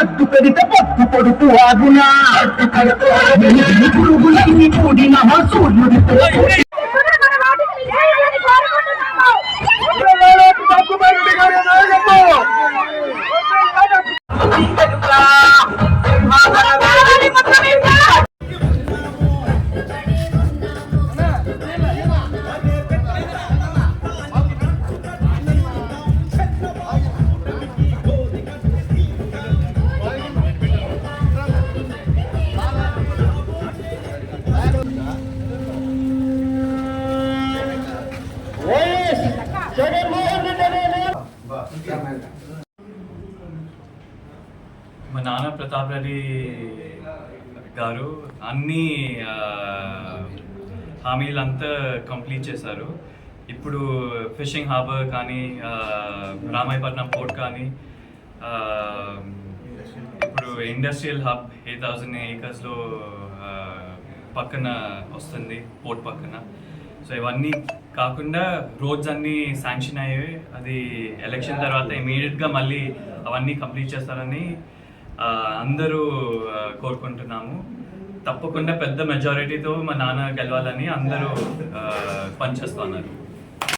అద్దు పెడితే పప్పు పొడుపు ఆగునా పురుగులన్నీ కూడిన సూర్యుడితో మా నాన్న ప్రతాప్ రెడ్డి గారు అన్ని హామీలంతా కంప్లీట్ చేశారు. ఇప్పుడు ఫిషింగ్ హార్బర్ కానీ రామాయపట్నం పోర్ట్ కానీ ఇప్పుడు ఇండస్ట్రియల్ హబ్ 8,000 ఏకర్స్లో పక్కన వస్తుంది, పోర్ట్ పక్కన. సో ఇవన్నీ కాకుండా రోడ్స్ అన్నీ శాంక్షన్ అయ్యాయి. అది ఎలక్షన్ తర్వాత ఇమీడియట్గా మళ్ళీ అవన్నీ కంప్లీట్ చేస్తారని అందరూ కోరుకుంటున్నాము. తప్పకుండా పెద్ద మెజారిటీతో మా నాన్న గెలవాలని అందరూ పనిచేస్తున్నారు.